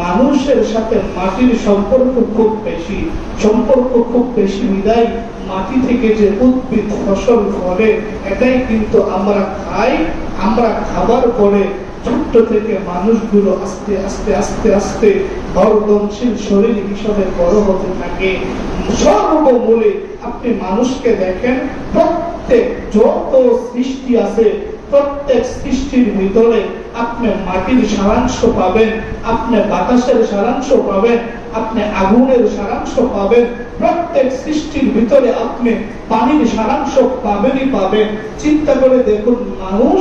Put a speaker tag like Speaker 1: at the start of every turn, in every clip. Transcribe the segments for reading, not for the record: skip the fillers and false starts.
Speaker 1: মানুষের সাথে মাটির সম্পর্ক খুব বেশি বিদায় মাটি থেকে যে উদ্ভিদ ফসল ফলে এটাই কিন্তু আমরা খাই। আমরা খাবার পরে ছোট্ট থেকে মানুষগুলো আস্তে আস্তে আস্তে আস্তে বর্ধনশীল শরীর হিসাবে বড় হতে থাকে। সর্বমূলে আপনি মানুষকে দেখেন, প্রত্যেক যত সৃষ্টি আছে প্রত্যেক সৃষ্টির ভিতরে আপনি মাটির সারাংশ পাবেন, আপনি বাতাসের সারাংশ পাবেন, আপনি আগুনের সারাংশ পাবেন, প্রত্যেক সৃষ্টির ভিতরে আপনি পানির সারাংশ পাবেনই পাবেন। চিন্তা করে দেখুন, মানুষ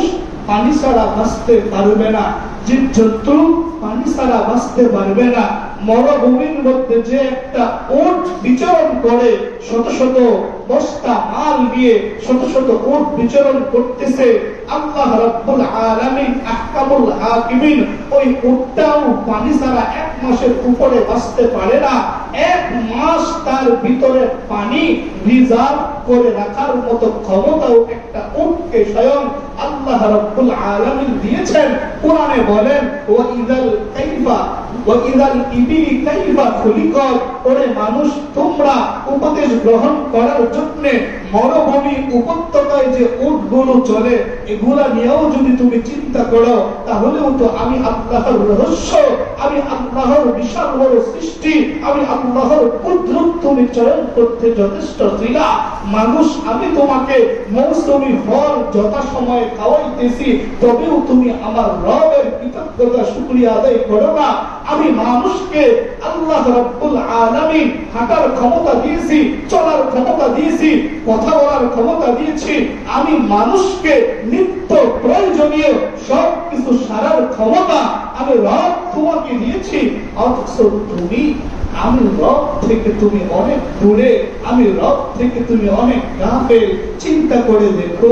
Speaker 1: পানি ছাড়া বাঁচতে পারবে না, জীবজন্তু পানি ছাড়া বাঁচতে পারবে না। মরুভূমির মধ্যে যে একটা উট বিচরণ করে, শত শত বস্তা মাল দিয়ে শত শত উট বিচরণ করতেছে, আল্লাহ রাব্বুল আলামিন আহকামুল হাকিমিন ওই উটটাও পানি ছাড়া এক মাসের উপরে বাঁচতে পারে না। এক মাস তার ভিতরে পানি রিজার্ভ করে রাখার মতো ক্ষমতাও একটা উটকে স্বয়ং আল্লাহ রাব্বুল আলামিন দিয়েছেন। কোরআনে বলেন, ওয়া ইযাল কাইফা ওয়া ইযাল ইবিলি কাইফা খুলিকাত, ওরে মানুষ তোমরা উপদেশ গ্রহণ করার জন্য মরুভূমি উপত্যকায় যে উটগুলো চলে এগুলা নিয়েও যদি তুমি চিন্তা করো, তাহলেও তো আমি আল্লাহর রহস্য, আমি আল্লাহর বিশাল বড় সৃষ্টি, আমি আল্লাহর কুদরত তুমি চয়ন করতে যথেষ্ট ছিলা। মানুষ আমি তোমাকে মৌসুমী ফল যথাসময়ে খাওয়াইতেছি, তবেও তুমি আমার রবের কৃতজ্ঞতা শুকরিয়া আদায় করো না। আমি মানুষকে আল্লাহ রাব্বুল আলামিন হাঁটার ক্ষমতা দিয়েছি, চলার ক্ষমতা দিয়েছি, কথা বলার ক্ষমতা দিয়েছি, আমি মানুষকে নিত্য প্রয়োজনীয় সব কিছু সারার ক্ষমতা আমি রব তোমাকে দিয়েছি, অথচ তুমি আমি রব থেকে তুমি অনেক দূরে, আমি রব থেকে তুমি অনেক গাফেল। চিন্তা করে দেখো,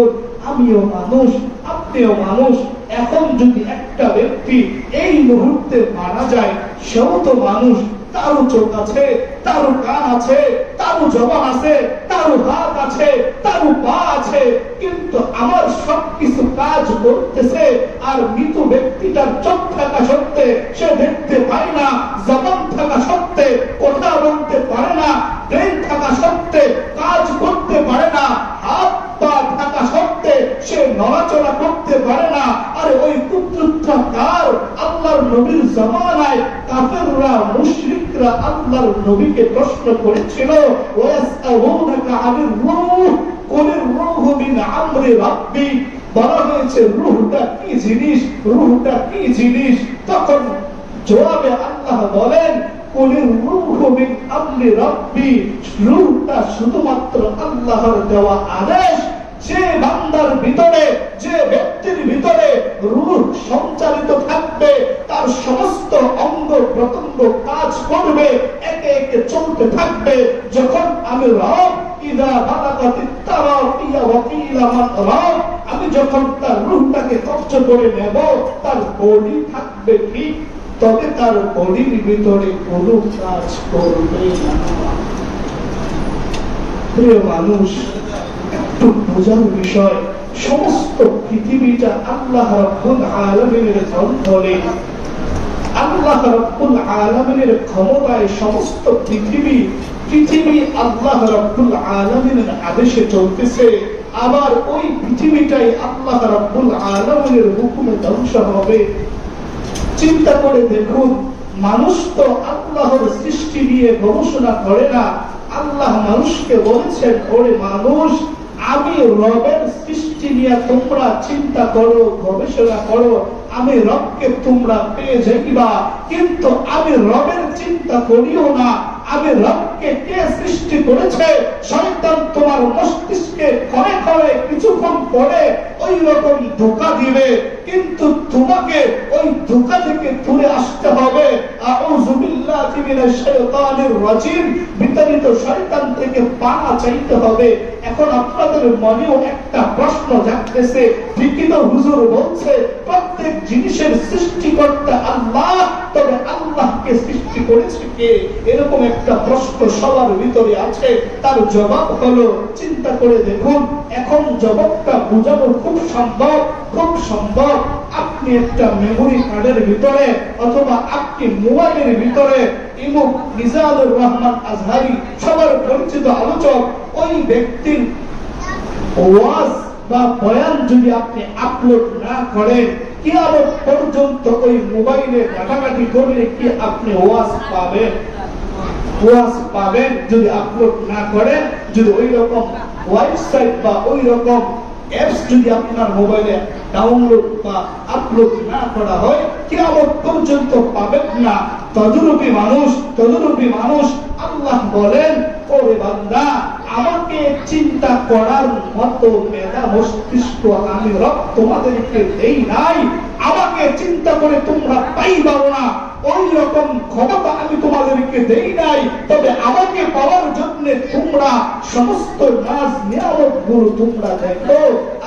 Speaker 1: আমিও মানুষ, আপনিও মানুষ। এখন যদি একটা ব্যক্তি এই মুহূর্তে মারা যায়, সেও তো মানুষ, তারও চোখ আছে, তারও কান আছে, তারও জবান আছে, তারও হাত আছে, তারও পা আছে, কিন্তু আমার সবকিছু কাজ করতেছে। আর মৃত ব্যক্তিটার চোখ থাকা সত্ত্বে সে দেখতে পায় না, জবান থাকা সত্ত্বে কথা বলতে পারে না, ব্রেন থাকা সত্ত্বে কাজ করতে পারে না, হাত পা থাকা সত্ত্বে সে নড়াচড়া করতে পারে না। আর ওই কুদরতটা কার? আল্লাহর নবীর জামানায় কাফেররা মুশরিকরা আল্লাহর নবীকে প্রশ্ন করেছিল, ওয়াসআলুনাকা আনির রূহ কুলির রূহু মিন আমরি রাব্বি, বলা হয়েছে রূহটা কি জিনিস, রূহটা কি জিনিস? তখন জবাবে আল্লাহ বলেন, কুলির রূহু মিন আমরি রাব্বি, রূহটা শুধুমাত্র আল্লাহর দেওয়া আদেশ। যে বান্দার ভিতরে, যে ব্যক্তির ভিতরে রূহ সঞ্চালিত থাকবে, তার সমস্ত অঙ্গ প্রত্যঙ্গ কাজ করবে, একে একে চলতে থাকবে। যখন আমি রব ইদা বালাগাতিত তারাকিয়া ওয়া কিলা মান রব, আমি যখন তার রূহটাকে কবজ করে নেব, তার বডি থাকবে ঠিক, তবে তার বডির ভিতরে কোনো কাজ করবে না। প্রিয় মানুষ, একটু বোঝার বিষয়, সমস্ত পৃথিবীটা আল্লাহ রাব্বুল আলামিনের কন্ট্রোলে, আল্লাহ রাব্বুল আলামিনের ক্ষমতায় সমস্ত পৃথিবী আল্লাহ রাব্বুল আলামিনের আদেশে চলতেছে। আবার ওই পৃথিবীটাই আল্লাহ রাব্বুল আলামিনের হুকুমে ধ্বংস হবে। চিন্তা করে দেখুন, মানুষ তো আল্লাহর সৃষ্টি নিয়ে গবেষণা করে না। আল্লাহ মানুষকে বলেছেন, ওরে মানুষ, আমি রবের সৃষ্টি নিয়ে তোমরা চিন্তা করো, গবেষণা করো, আমি রবকে তোমরা পেয়ে যাইবা, কিন্তু আমি রবের চিন্তা করিও না। আমি রবকে কে সৃষ্টি করেছে, শয়তান তোমার মস্তিষ্কে ক্ষণে ক্ষণে কিছুক্ষণ পরে ওই রকম ধোঁকা দিবে, কিন্তু তোমাকে ওই ধোঁকা থেকে দূরে আসতে হবে। আউযু বিল্লাহি মিনাশ শাইতানির রাজিম, বিতাড়িত শয়তান থেকে পানা চাইতে হবে। এখন আপনাদের মনেও একটা প্রশ্ন জাগতেছে, ঠিকই তো হুজুর বলছে প্রত্যেক জিনিসের সৃষ্টিকর্তা আল্লাহ, তবে আল্লাহকে সৃষ্টি করেছে কে? এরকম একটা প্রশ্ন সবার ভিতরে আছে। তার জবাব হলো, চিন্তা করে দেখুন, এখন জবাবটা বোঝানো খুব সম্ভব। আপনি আপনি একটা মেমোরি কার্ডের ভিতরে অথবা আপনি মোবাইলের ভিতরে ইমাম মিজানুর রহমান আজহারি সবার পরিচিত আলোচক ওই ব্যক্তির ওয়াজ বা বয়ান যদি আপনি আপলোড না করেন, কিয়ামত পর্যন্ত ওই মোবাইলে ঘাটাঘাটি করলে কি আপনি ওয়াজ পাবেন? ওয়াজ পাবেন যদি আপলোড না করেন। যদি ওই রকম ওয়েবসাইট বা ওই রকম অ্যাপস যদি আপনার মোবাইলে ডাউনলোড বা আপলোড না করা হয়, কিয়ামত পর্যন্ত পাবেন না। তদরূপী মানুষ আল্লাহ বলেন, ওরে বান্দা, আমাকে চিন্তা করার মতো মেধা মস্তিষ্ক আমি রব তোমাদেরকে দেই নাই। আমাকে চিন্তা করে তোমরা পাইবাও না, ওই রকম ক্ষমতা আমি তোমাদেরকে দেই নাই। তবে আমাকে পাওয়ার জন্য তোমরা সমস্ত নাজ নিয়ামত গুলো তোমরা দেখো।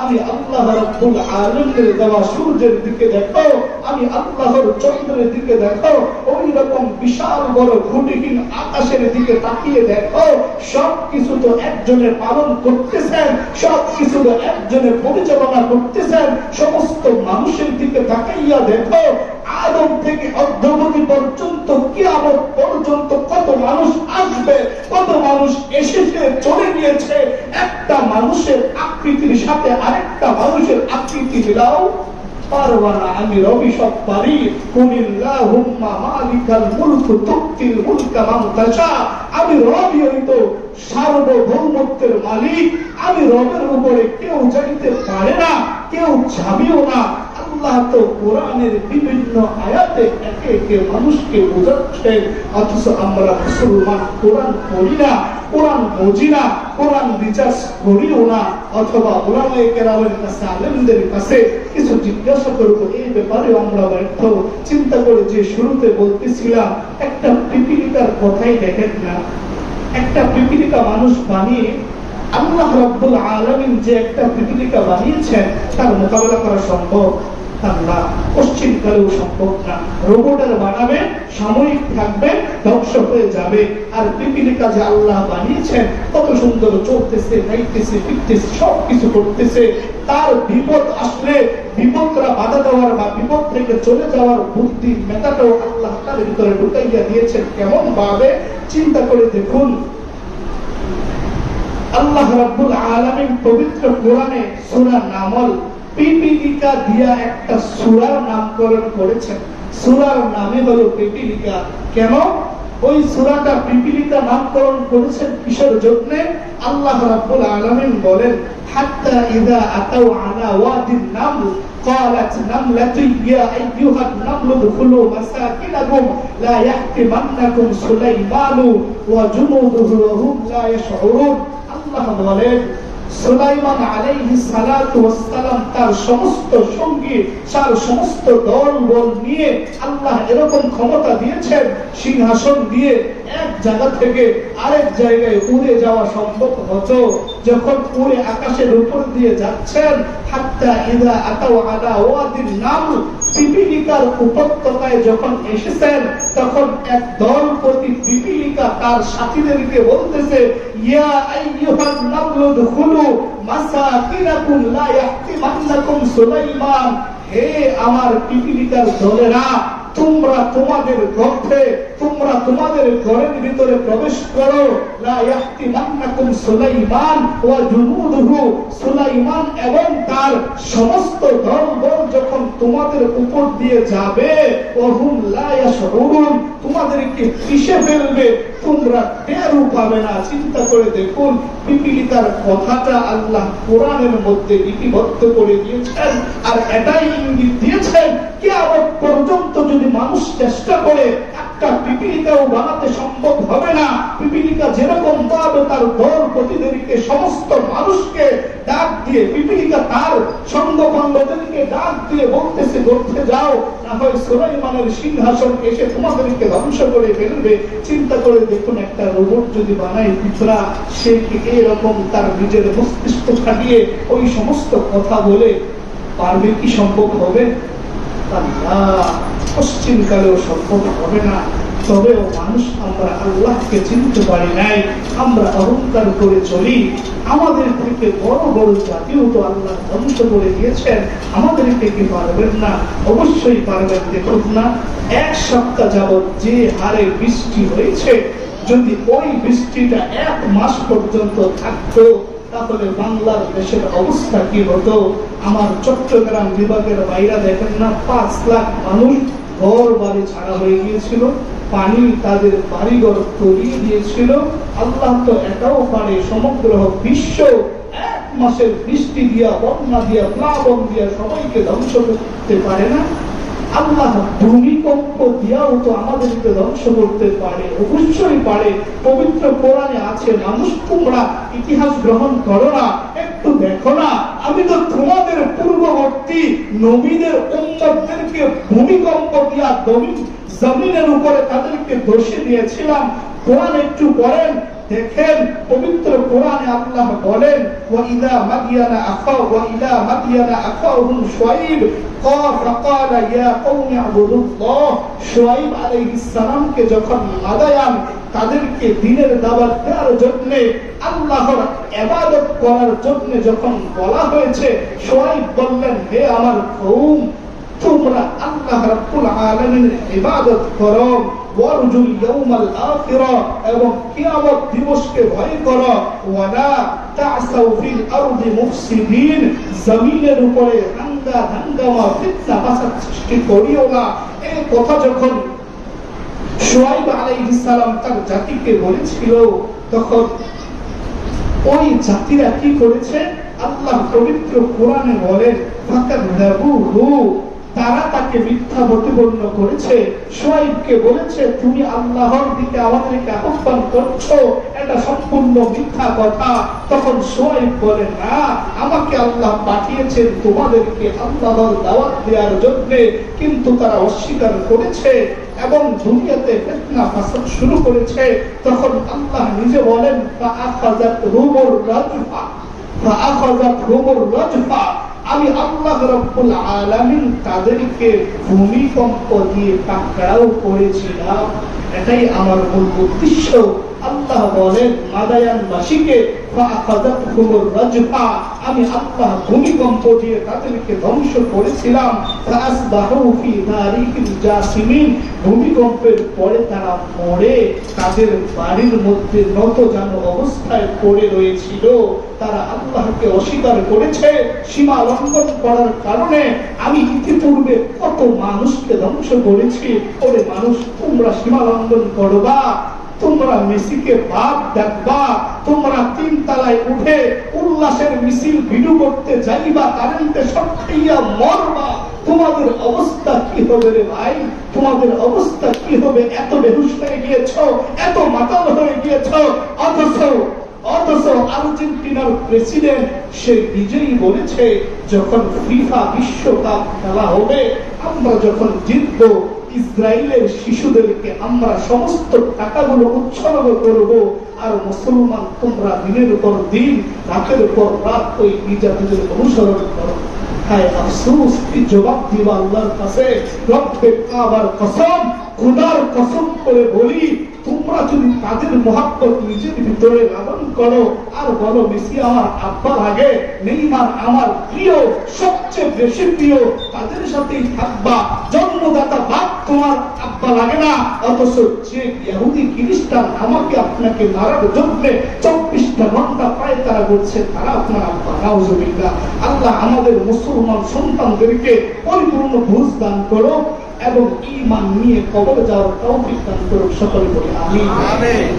Speaker 1: আমি আল্লাহ রাব্বুল আলামিনের দেওয়া সূর্যের দিকে দেখো, আমি আল্লাহর চন্দ্রের দিকে দেখো, ওই রকম বিশাল বড় ঘুটিহীন আকাশের দিকে তাকিয়ে দেখো। সব কিছু তো একজনে পালন করতেছেন, সব কিছু তো একজনে পরিচালনা করতেছেন। সমস্ত মানুষের দিকে তাকাইয়া দেখো, আদম থেকে অদ্যাবধি পর্যন্ত কিয়ামত পর্যন্ত কত মানুষ আসবে, কত মানুষ এসেছে, চলে গিয়েছে। একটা মানুষের আকৃতির সাথে আরেকটা মানুষের আকৃতি মিলাও পারবা না। আমি রবি সব পারি। কুলিল্লাহুম্মা মালিকাল মুলক তুতিল মুলকা মান তাশা। আমি রবি হইতো সার্বভৌমত্বের মালিক। আমি রবের উপরে কেউ যাইতে পারে না, কেউ যাবেও না। আল্লাহ তো কোরআনের বিভিন্ন আয়াতে একে একে মানুষকে বোঝাচ্ছেন, অথচ আমরা মুসলমান কোরআন পড়ি না, কোরআন বুঝি না, কোরআন রিসার্চ করিও না, অথবা উলামায়ে কেরামের কাছে, আলেমদের কাছে কিছু জিজ্ঞাসা করবো এই ব্যাপারে আমরা ব্যর্থ। চিন্তা করে যে শুরুতে বলতেছিলাম, একটা পিপীলিকার কথাই দেখেন না। একটা পিপীলিকা মানুষ বানিয়ে আল্লাহ রাব্বুল আলামিন যে একটা পিপীলিকা বানিয়েছেন, তার মোকাবেলা করা সম্ভব না, পশ্চিম কালেও সম্ভব না। রোবটের বানাবে, সাময়িক থাকবে, ধ্বংস হয়ে যাবে। আর পিপীলিকা যে আল্লাহ বানিয়েছেন, কত সুন্দর চলতেছে, খাইতেছে, ফিরতেছে, সব কিছু করতেছে। তার বিপদ আসলে বিপদরা বাধা দেওয়ার বা বিপদ থেকে চলে যাওয়ার বুদ্ধি মেধাটাও আল্লাহ তার ভিতরে ঢুকাইয়া দিয়েছেন। কেমন ভাবে চিন্তা করে দেখুন। আল্লাহ রাব্বুল আলামিন পবিত্র কোরআনে সূরা নামল পিপীলিকা দিয়া একটা সূরার নামকরণ করেছেন। সূরার নামে হলো পিপীলিকা। কেন ওই সূরাটা পিপীলিকা নামকরণ করেছেন? কিসের জন্য? আল্লাহ রাব্বুল আলামিন বলেন, হাত্তা ইযা আতাউ আলা ওয়াদিন নামল قالت نملة يا أيها النمل ادخلوا مساكنكم لا يحطمنكم سليمان وجنوده وهم لا يشعرون। আল্লাহ বলেন, সুলাইমান আলাইহিস সালাতু ওয়াস সালাম তার সমস্ত সঙ্গী, তার সমস্ত দলবল নিয়ে আল্লাহ এরকম ক্ষমতা দিয়েছেন, সিংহাসন দিয়ে এক জায়গা থেকে আরেক জায়গায় উড়ে যাওয়া সম্ভব হতো। যখন উড়ে আকাশের উপর দিয়ে যাচ্ছেন, হাত্তা ইযা আতাউ আলা ওয়াদিন নামল, পিপীলিকার উপত্যকায় যখন এসেছেন, তখন এক দলপতি পিপীলিকা তার সাথীদেরকে বলতেছে, ইয়া আইয়ুহান নামলু দুখুলু মাসাকিনাকুম লা ইয়াহতিমান্নাকুম সুলাইমান। হে আমার পিপীলিকার দলেরা, তোমরা তোমাদের গর্তে, তোমরা তোমাদের ঘরের ভিতরে প্রবেশ করো। লা ইয়াহতিমান্নাকুম সুলাইমান ওয়া জুনুদুহু। সুলাইমান এবং তার সমস্ত দলবল যখন তোমাদের উপর দিয়ে যাবে, ওহুম লা ইয়াশউরুন, তোমাদেরকে পিষে ফেলবে, তোমরা টেরও পাবে না। চিন্তা করে দেখুন, পিপীলিকার কথাটা আল্লাহ কোরআনের মধ্যে লিপিবদ্ধ করে দিয়েছেন। আর এটাই ইঙ্গিত দিয়েছেন, কিয়ামত পর্যন্ত যদি মানুষ চেষ্টা করে, একটা পিপীলিকাও বানাতে সম্ভব হবে না। পিপীলিকা যেরকম ভাবে তার দলপতিদেরকে, সমস্ত মানুষকে ডাক দিয়ে, পিপীলিকা তার সঙ্গপাঙ্গদেরকে ডাক দিয়ে বলতেছে, করতে যাও, না হয় সুলাইমানের সিংহাসন এসে তোমাদেরকে ধ্বংস করে ফেলবে। চিন্তা করে দেখুন, একটা রোবট যদি বানায় পিঁপড়া, সে কি এরকম তার নিজের মস্তিষ্ক খাটিয়ে ওই সমস্ত কথা বলে পারবে? কি সম্ভব হবে? পশ্চিমকালেও সম্ভব হবে না। তবেও মানুষ আমরা আল্লাহকে চিনতে পারি নাই, আমরা অহংকার করে চলি। আমাদের থেকে বড় বড় জাতিও তো আল্লাহ ধ্বংস করে দিয়েছেন, আমাদেরকে কি পারবেন না? অবশ্যই পারবেন। দেখুন না, এক সপ্তাহ যাবৎ যে হারে বৃষ্টি হয়েছে, যদি ওই বৃষ্টিটা এক মাস পর্যন্ত থাকতো তাহলে বাংলার দেশের অবস্থা কি হতো? আমার চট্টগ্রাম বিভাগের বাইরে দেখেন না, 5 লাখ মানুষ ঘর বাড়ি ছাড়া হয়ে গিয়েছিল, পানি তাদের বাড়িঘর তলিয়ে দিয়েছিল। আল্লাহ তো এটাও পারে সমগ্র বিশ্ব এক মাসের বৃষ্টি দিয়া, বন্যা দিয়া, প্লাবন দিয়া সবাইকে ধ্বংস করতে পারে না? আল্লাহ ভূমিকম্প দিয়াও তো আমাদেরকে ধ্বংস করতে পারে, অবশ্যই পারে। পবিত্র কোরআনে আছে, মানুষ তোমরা ইতিহাস গ্রহণ করো না, একটু দেখো না, আমি তো তোমাদের পূর্ববর্তী নবীদের উম্মতদেরকে ভূমিকম্প দিয়া জমিনের উপরে তাদেরকে দোষী দিয়েছিলাম। কোরআন একটু পড়েন, দেখেন পবিত্র কোরআনে আল্লাহ বলেন, ওয়াইদা মাদিয়ানা আখাউহুম শুআইব ফাকাল ইয়া কওমি আবুদুল্লাহ। শুআইব আলাইহিস সালামকে যখন মাদায়ান তাদেরকে দ্বীনের দাওয়াত দেওয়ার জন্য, আল্লাহর ইবাদত করার জন্য যখন বলা হয়েছে, শুআইব বললেন, হে আমার কওম, তোমরা আল্লাহ রাব্বুল আলামিনের ইবাদত করো, ওয়ারজুল ইয়াউমাল আখিরা, এবং কিয়ামত দিবসকে ভয় করো, ওয়ালা তা'সাউ ফিল আরদি মুফসিদিন, জমিনের উপরে হাঙ্গামা ফিতনা ফাসাদ সৃষ্টি করিও না। এই কথা যখন শুআইব আলাইহিস সালাম তার জাতিকে বলেছিল, তখন ওই জাতিরা কি করেছে? আল্লাহ পবিত্র কোরআনে বলেন, ফাকাযাবুহু, তারা তাকে মিথ্যা প্রতিপন্ন করেছে। শুআইবকে বলেছে, তুমি আল্লাহর দিকে আমাদেরকে আহ্বান করছো, এটা সম্পূর্ণ মিথ্যা কথা। তখন শুআইব বলে, না, আমাকে আল্লাহ পাঠিয়েছেন তোমাদেরকে আল্লাহর দাওয়াত দেওয়ার জন্য, কিন্তু তারা অস্বীকার করেছে এবং দুনিয়াতে ফিতনা ফাসাদ শুরু করেছে। তখন আল্লাহ নিজে বলেন, ফাআখাযাতহুমুর রাজফা, আমি আল্লাহ রাব্বুল আলামিন তাদেরকে ভূমিকম্প দিয়ে পাকড়াও করেছিলাম। এটাই আমার মূল উদ্দেশ্য। আল্লাহ বলেন মাদায়ানবাসীকে, ফাআখাযাতহুমুর রাজফা, আমি আল্লাহ ভূমিকম্প দিয়ে তাদেরকে ধ্বংস করেছিলাম। ফাআসবাহু ফি দারিহিম জাসিমিন, ভূমিকম্পের পরে তারা মরে তাদের বাড়ির মধ্যে নতজানু অবস্থায় পড়ে রয়েছিল। তারা আল্লাহকে অস্বীকার করেছে। সীমা লঙ্ঘন করার কারণে আমি ইতিপূর্বে কত মানুষকে ধ্বংস করেছি। ওরে মানুষ, তোমরা সীমা লঙ্ঘন করবা, তোমরা মেসিকে বাপ দেখবা, তোমরা 3 তলায় উঠে উল্লাসের মিছিল ভিডিও করতে যাইবা, কারেন্টে শর্ট খাইয়া মরবা, তোমাদের অবস্থা কি হবে রে ভাই? তোমাদের অবস্থা কি হবে? এত বেহুশ হয়ে গিয়েছো, এত মাতাল হয়ে গিয়েছো। অথচ আর্জেন্টিনার প্রেসিডেন্ট সে নিজেই বলেছে, যখন ফিফা বিশ্বকাপ খেলা হবে, আমরা যখন জিতবো, ইসরায়েলের শিশুদেরকে আমরা সমস্ত টাকাগুলো উৎসর্গ করব, আর মুসলমান তোমরা দিনের পর দিন, রাতের পর রাত ওই নির্যাতনের অনুসরণ করো। হায় আফসোস, কি জবাব দিবা আল্লাহর কাছে? রব্বে কাবার কসম, খোদার কসম করে বলি, তোমরা যদি তাদের মহব্বত নিজের ভিতরে লালন করো আর বলো, মেসি আমার আব্বা লাগে, নেইমার আমার প্রিয়, সবচেয়ে বেশি প্রিয়, তাদের সাথেই থাকবা, জন্মদাতা বাপ তোমার আব্বা লাগে না, অথচ যে ইহুদি খ্রিস্টান আমাকে আপনাকে মারার জন্য 24টা ঘন্টা পায়তারা করছে, তারা আপনার আব্বা। নাউজুবিল্লাহ। আল্লাহ আমাদের মুসলমান সন্তানদেরকে পরিপূর্ণ বুঝ দান করো এবং ঈমান নিয়ে কবরে যাওয়ার তৌফিক দান করুন। সকলে বলি আমিন।